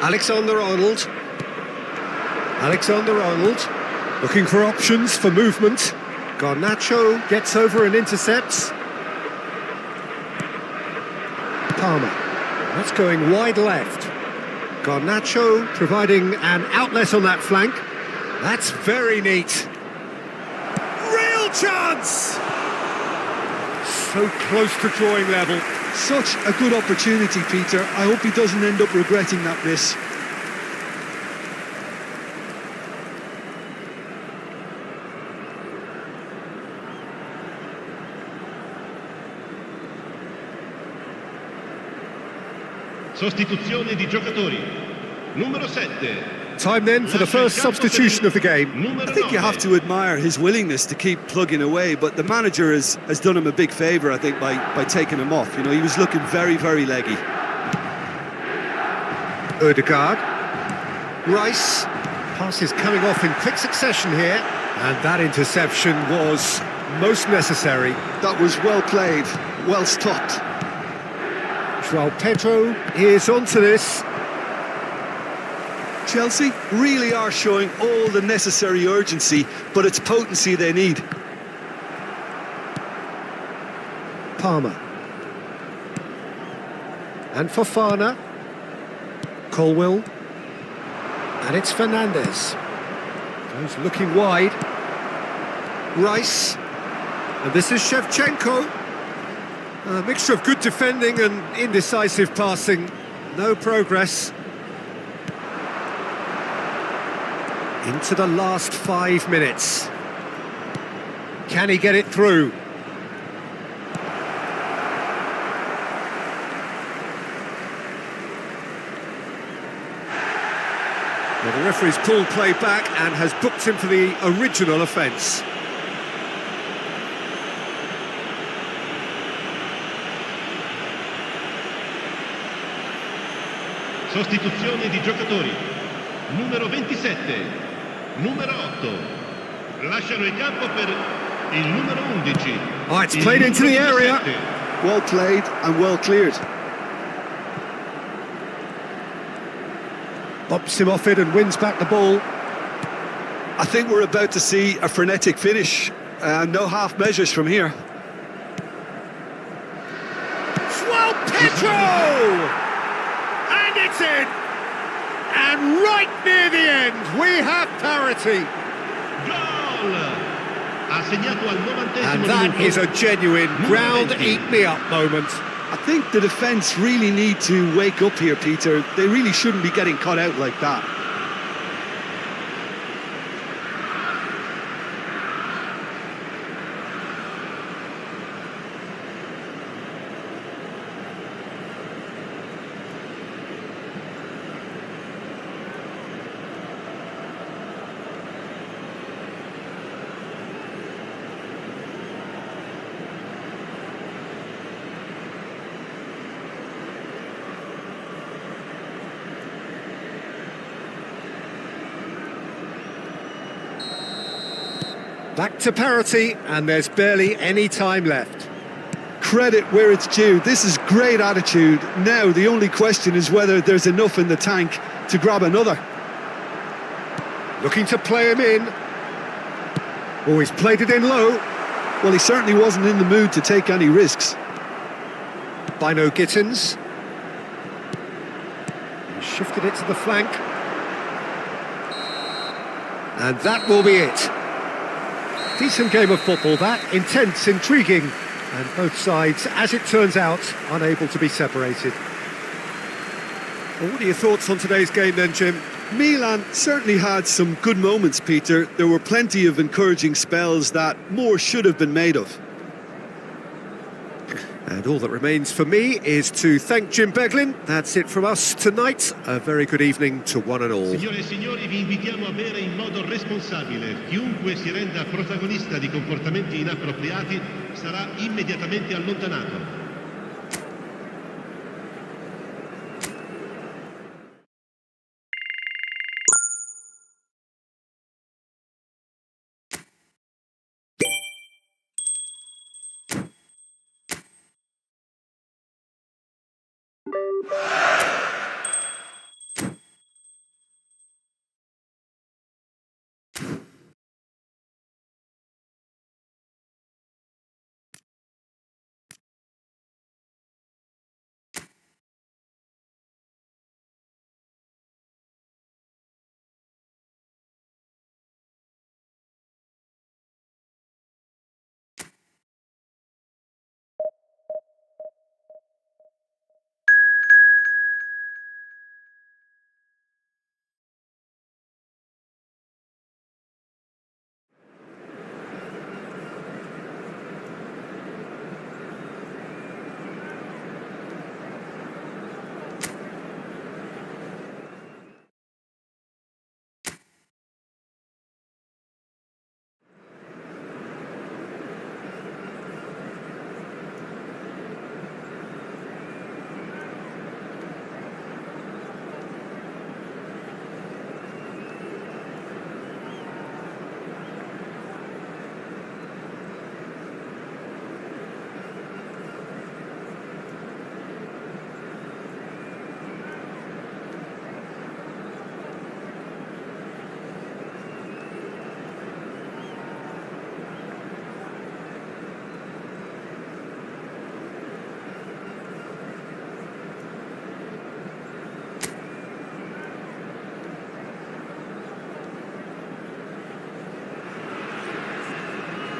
Alexander-Arnold. Alexander-Arnold looking for options for movement. Garnacho gets over and intercepts. Palmer. That's going wide left. Garnacho providing an outlet on that flank. That's very neat. Real chance! So close to drawing level. Such a good opportunity, Peter. I hope he doesn't end up regretting that miss. Sostituzione di giocatori. Numero 7. Time then for the first substitution of the game. I think you have to admire his willingness to keep plugging away, but the manager has done him a big favour, I think, by taking him off. You know, he was looking very, very leggy. Odegaard. Rice. Passes coming off in quick succession here. And that interception was most necessary. That was well played, well stopped. João Pedro is onto this. Chelsea really are showing all the necessary urgency, but it's potency they need. Palmer. And Fofana. Colwill. And it's Fernandes. Goes looking wide. Rice. And this is Shevchenko. A mixture of good defending and indecisive passing. No progress. Into the last 5 minutes. Can he get it through? Well, the referee's pulled play back and has booked him for the original offence. Sostituzione di giocatori. Numero 27. Numero 8. Lasciano il campo per il numero 11. Oh, it's played into the area. Well played and well cleared. Bops him off it and wins back the ball. I think we're about to see a frenetic finish. No half measures from here. João Pedro! And it's in! And right near the end, we have parity. Goal! Ha segnato al 90esimo And that minuto. is a genuine ground-eat-me-up moment. I think the defence really need to wake up here, Peter. They really shouldn't be getting caught out like that. Back to parity, and there's barely any time left. Credit where it's due. This is great attitude. Now the only question is whether there's enough in the tank to grab another. Looking to play him in. Oh, he's played it in low. Well, he certainly wasn't in the mood to take any risks. Bino Gittins. He shifted it to the flank. And that will be it. Decent game of football, that. Intense, intriguing. And both sides, as it turns out, unable to be separated. Well, what are your thoughts on today's game then, Jim? Milan certainly had some good moments, Peter. There were plenty of encouraging spells that more should have been made of. And all that remains for me is to thank Jim Beglin. That's it from us tonight. A very good evening to one and all. Signore e signori, vi invitiamo a bere in modo responsabile. Chiunque si renda protagonista di comportamenti inappropriati sarà immediatamente allontanato.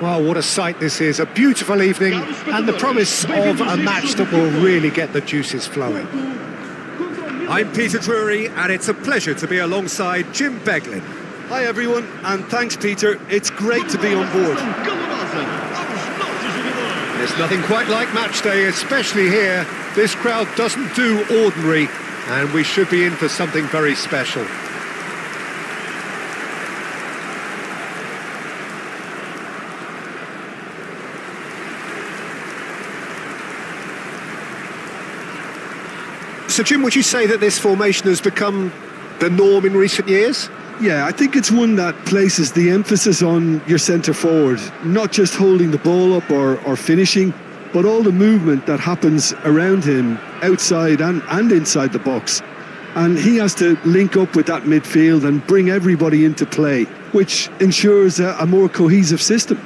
Well, what a sight this is. A beautiful evening and the promise of a match that will really get the juices flowing. I'm Peter Drury, and it's a pleasure to be alongside Jim Beglin. Hi everyone, and thanks Peter. It's great to be on board. There's nothing quite like match day, especially here. This crowd doesn't do ordinary, and we should be in for something very special. So, Jim, would you say that this formation has become the norm in recent years? Yeah, I think it's one that places the emphasis on your centre forward, not just holding the ball up or finishing, but all the movement that happens around him, outside and inside the box. And he has to link up with that midfield and bring everybody into play, which ensures a more cohesive system.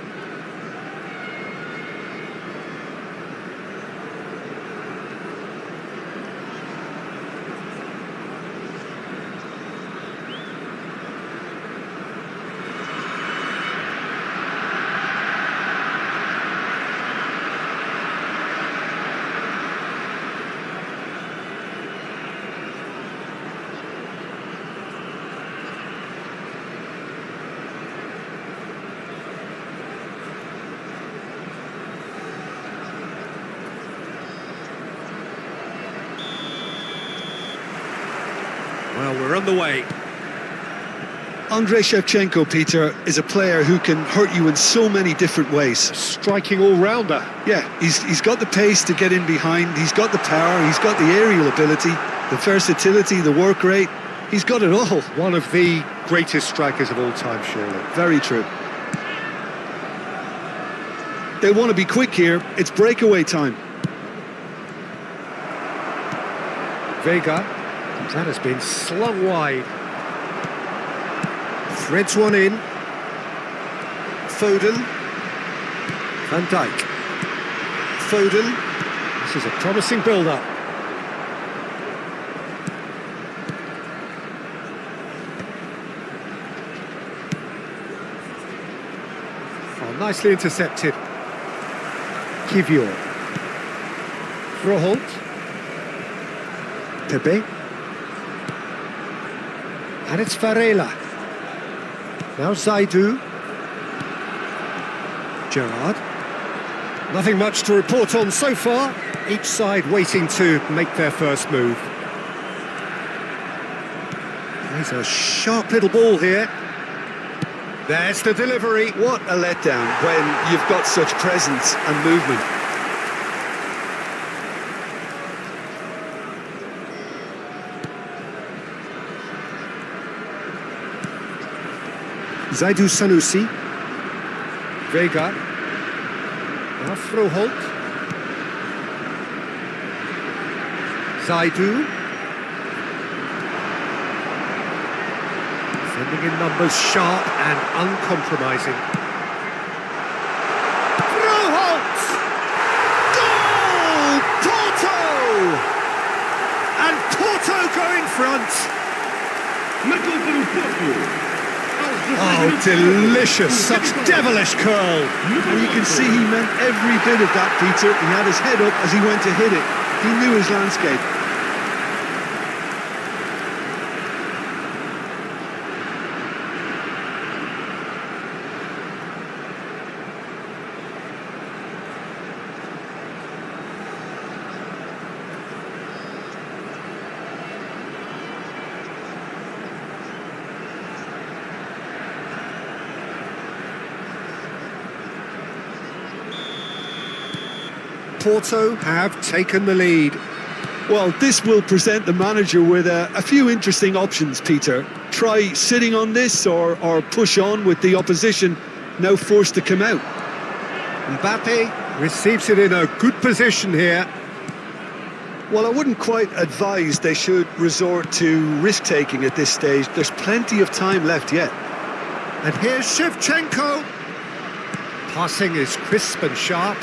Well, we're on the way. Andrei Shevchenko, Peter, is a player who can hurt you in so many different ways. Striking all-rounder. Yeah, he's got the pace to get in behind, he's got the power, he's got the aerial ability, the versatility, the work rate. He's got it all. One of the greatest strikers of all time, surely. Very true. They want to be quick here. It's breakaway time. Vega. That has been slung wide. Threads one in. Foden. Van Dijk. Foden. This is a promising build-up. Oh, nicely intercepted. Kivior. Froholt. Pepe. And it's Varela. Now Zaidu. Gerrard. Nothing much to report on so far. Each side waiting to make their first move. There's a sharp little ball here. There's the delivery. What a letdown when you've got such presence and movement. Zaidu Sanusi. Vega. Now Froholt. Zaidu. Sending in numbers sharp and uncompromising. Froholt! Goal! Porto! And Porto go in front. Oh, delicious, such devilish curl. And you can see he meant every bit of that, Peter. He had his head up as he went to hit it. He knew his landscape. Porto have taken the lead. Well, this will present the manager with a few interesting options, Peter. Try sitting on this or push on with the opposition now forced to come out. Mbappe receives it in a good position here. Well, I wouldn't quite advise they should resort to risk-taking at this stage. There's plenty of time left yet. And here's Shevchenko. Passing is crisp and sharp.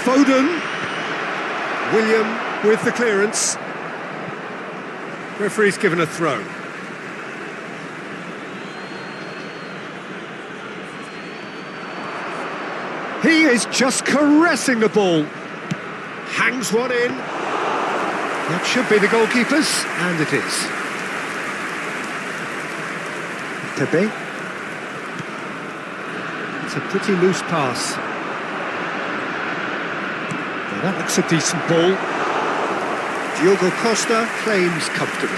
Foden. William with the clearance. Referee's given a throw. He is just caressing the ball. Hangs one in. That should be the goalkeeper's, and it is. Pepe. It's a pretty loose pass. Now that looks a decent ball. Diogo Costa claims comfortably.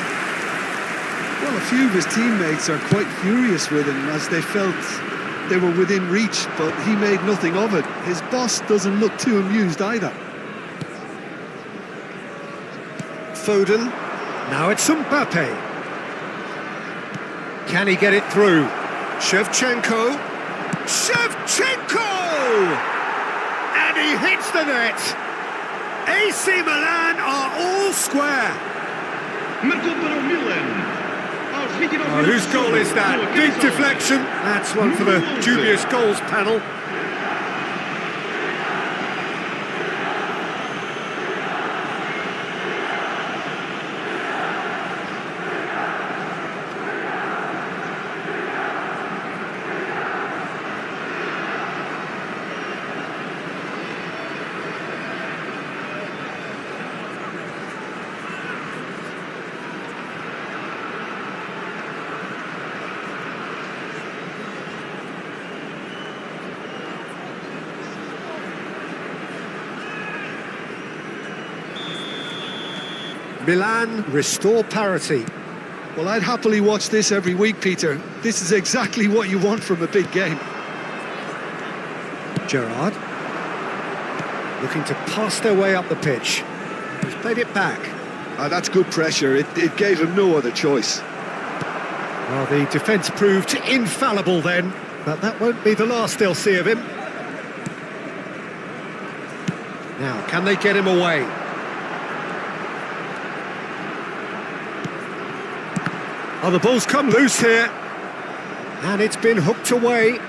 Well, a few of his teammates are quite furious with him as they felt they were within reach, but he made nothing of it. His boss doesn't look too amused either. Foden. Now it's Mbappe. Can he get it through? Shevchenko. Shevchenko! And he hits the net. AC Milan are all square. Marcou para o Milan. Aos 29 Oh, whose goal is that? Big deflection. That's one for the dubious goals panel. Milan restore parity. Well, I'd happily watch this every week, Peter. This is exactly what you want from a big game. Gerrard. Looking to pass their way up the pitch. He's played it back. That's good pressure. It gave him no other choice. Well, the defence proved infallible then, but that won't be the last they'll see of him. Now, can they get him away? Oh, the ball's come loose here. And it's been hooked away.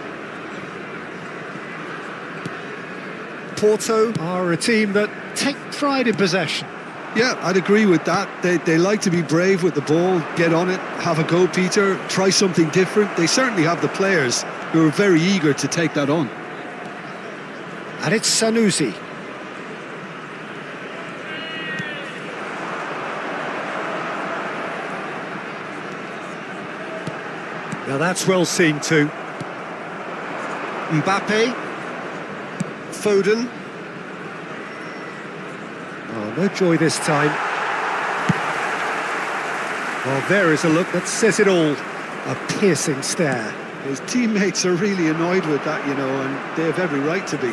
Porto are a team that take pride in possession. Yeah, I'd agree with that. They like to be brave with the ball, get on it, have a go, Peter, try something different. They certainly have the players who are very eager to take that on. And it's Sanusi. Now that's well seen too. Mbappe. Foden. Oh, no joy this time. Well, there is a look that says it all. A piercing stare. His teammates are really annoyed with that, you know, and they have every right to be.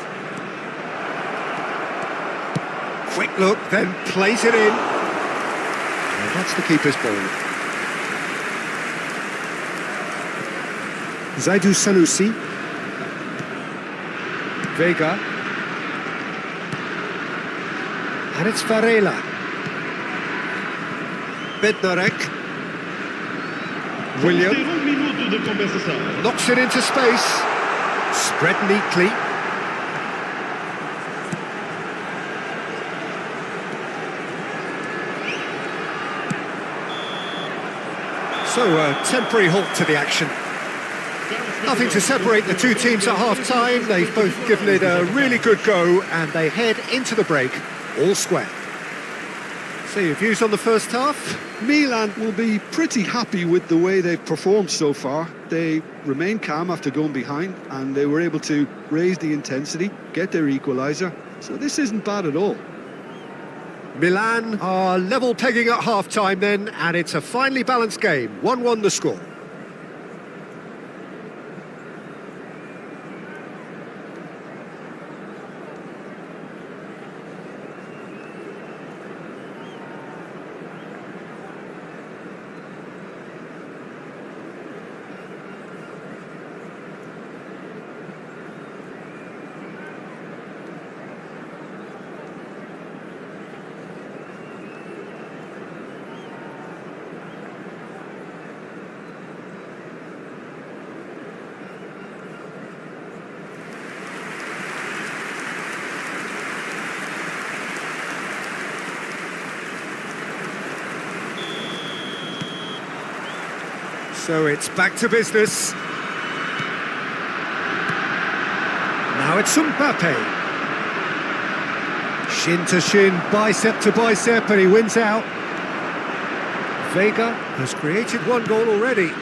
Quick look, then plays it in. Well, that's the keeper's ball. Zaidu Sanusi. Vega. And it's Varela. Bednarek. William. Minuto de compensação. Knocks it into space. Spread neatly. So a temporary halt to the action. Nothing to separate the two teams at half-time. They've both given it a really good go and they head into the break all square. So your views on the first half? Milan will be pretty happy with the way they've performed so far. They remained calm after going behind and they were able to raise the intensity, get their equaliser. So this isn't bad at all. Milan are level pegging at half-time then, and it's a finely balanced game. 1-1 the score. So it's back to business. Now Now it's Mbappe. Shin to shin, bicep to bicep, and he wins out. Vega has created one goal already.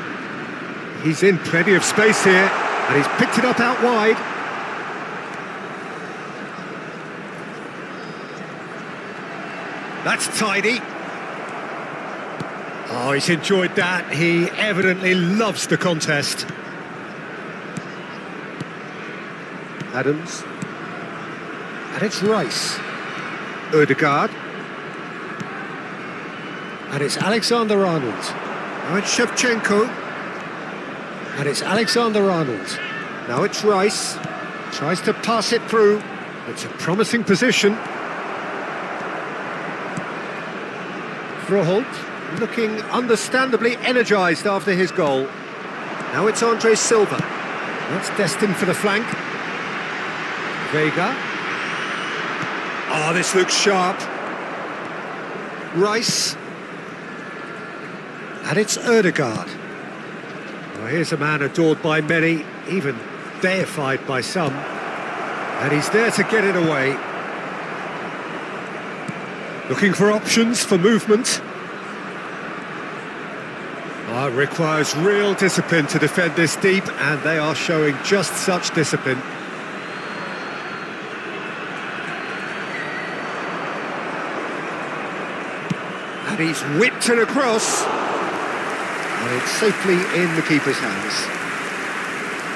He's in plenty of space here, and he's picked it up out wide. That's tidy. Oh, he's enjoyed that. He evidently loves the contest. Adams. And it's Rice. Ødegaard. And it's Alexander-Arnold. Now it's Shevchenko. And it's Alexander-Arnold. Now it's Rice. Tries to pass it through. It's a promising position. Froholt, looking understandably energised after his goal. Now it's Andre Silva. That's destined for the flank. Vega. Oh, this looks sharp. Rice. And it's Ødegaard. Well, here's a man adored by many, even deified by some. And he's there to get it away. Looking for options for movement. Oh, it requires real discipline to defend this deep, and they are showing just such discipline. And he's whipped it across. And it's safely in the keeper's hands.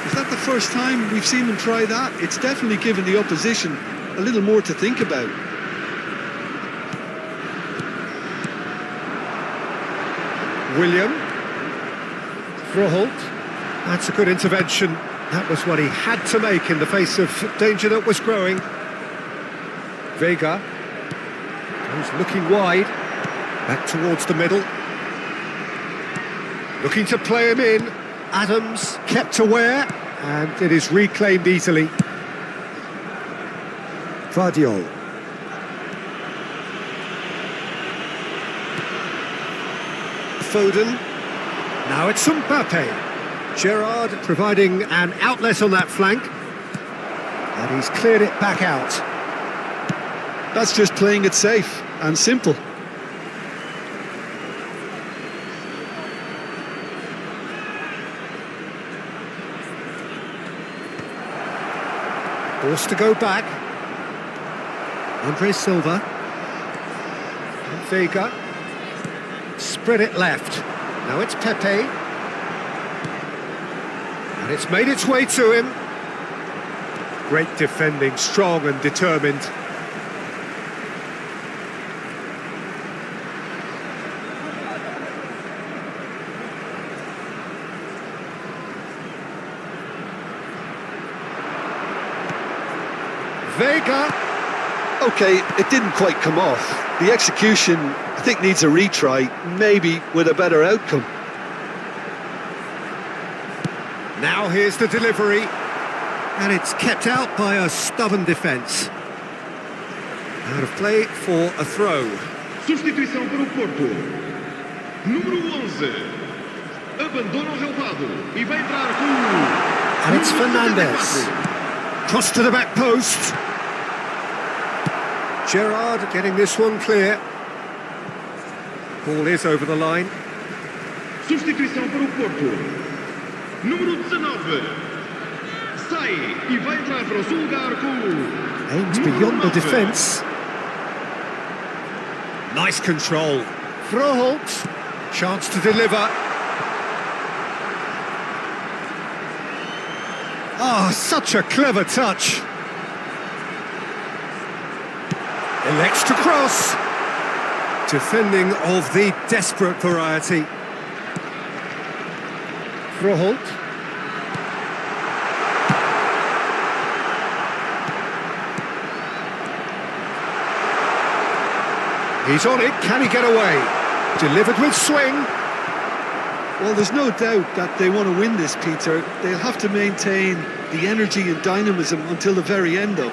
Is that the first time we've seen him try that? It's definitely given the opposition a little more to think about. William. Froholt. That's a good intervention. That was what he had to make in the face of danger that was growing. Vega. Goes looking wide. Back towards the middle. Looking to play him in. Adams kept aware, and it is reclaimed easily. Vardiol. Foden. Now it's Mbappe. Gerrard providing an outlet on that flank. And he's cleared it back out. That's just playing it safe and simple. Forced to go back. Andre Silva. And Vega. Spread it left. Now it's Pepe. And it's made its way to him. Great defending, strong and determined. Vega. Okay, it didn't quite come off. The execution, I think, needs a retry, maybe with a better outcome. Now here's the delivery. And it's kept out by a stubborn defence. Out of play for a throw. Substituição para o Porto. Número 11. Abandona o relvado e vai entrar com... And it's Fernandes. Cross to the back post. Gerrard getting this one clear. Ball is over the line. Substituição para o Porto. Número 19. Sai e vai entrar para o seu lugar com... Aims beyond the defence. Nice control. Froholt. Chance to deliver. Oh, such a clever touch. Elects to cross. Defending of the desperate variety. Froholt. He's on it, can he get away? Delivered with swing. Well, there's no doubt that they want to win this, Peter. They'll have to maintain the energy and dynamism until the very end, though.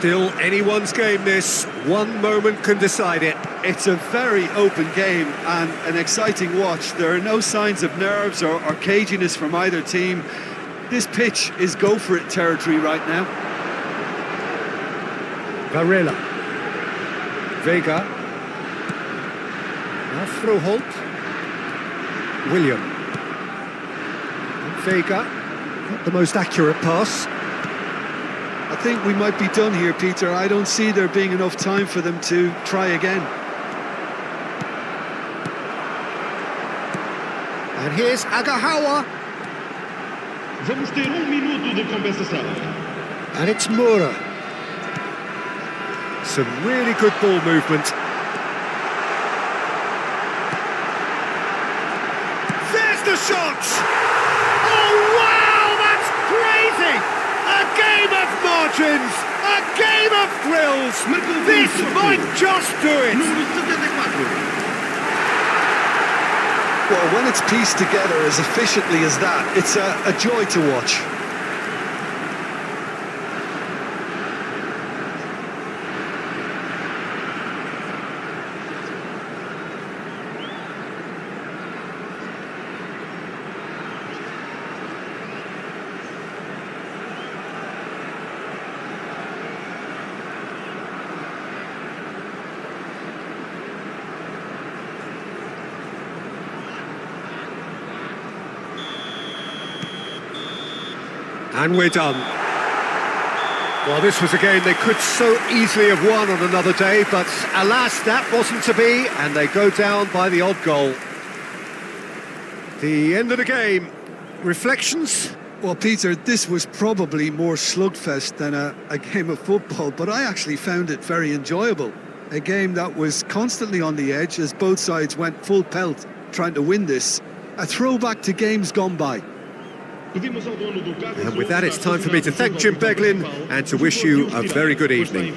Still anyone's game, this. One moment can decide it. It's a very open game and an exciting watch. There are no signs of nerves or caginess from either team. This pitch is go-for-it territory right now. Varela. Vega. Now Froholt. William. And Vega. Not the most accurate pass. I think we might be done here, Peter. I don't see there being enough time for them to try again. And here's Agahawa. Vamos ter minuto de compensação. And it's Moura. Some really good ball movement. There's the shot! Oh, wow, that's crazy! A game of margins, a game of thrills. This might just do it. Well, when it's pieced together as efficiently as that, it's a joy to watch. And we're done. Well, this was a game they could so easily have won on another day, but alas, that wasn't to be, and they go down by the odd goal. The end of the game. Reflections? Well, Peter, this was probably more slugfest than a game of football, but I actually found it very enjoyable. A game that was constantly on the edge as both sides went full pelt trying to win this. A throwback to games gone by. And with that, it's time for me to thank Jim Beglin and to wish you a very good evening.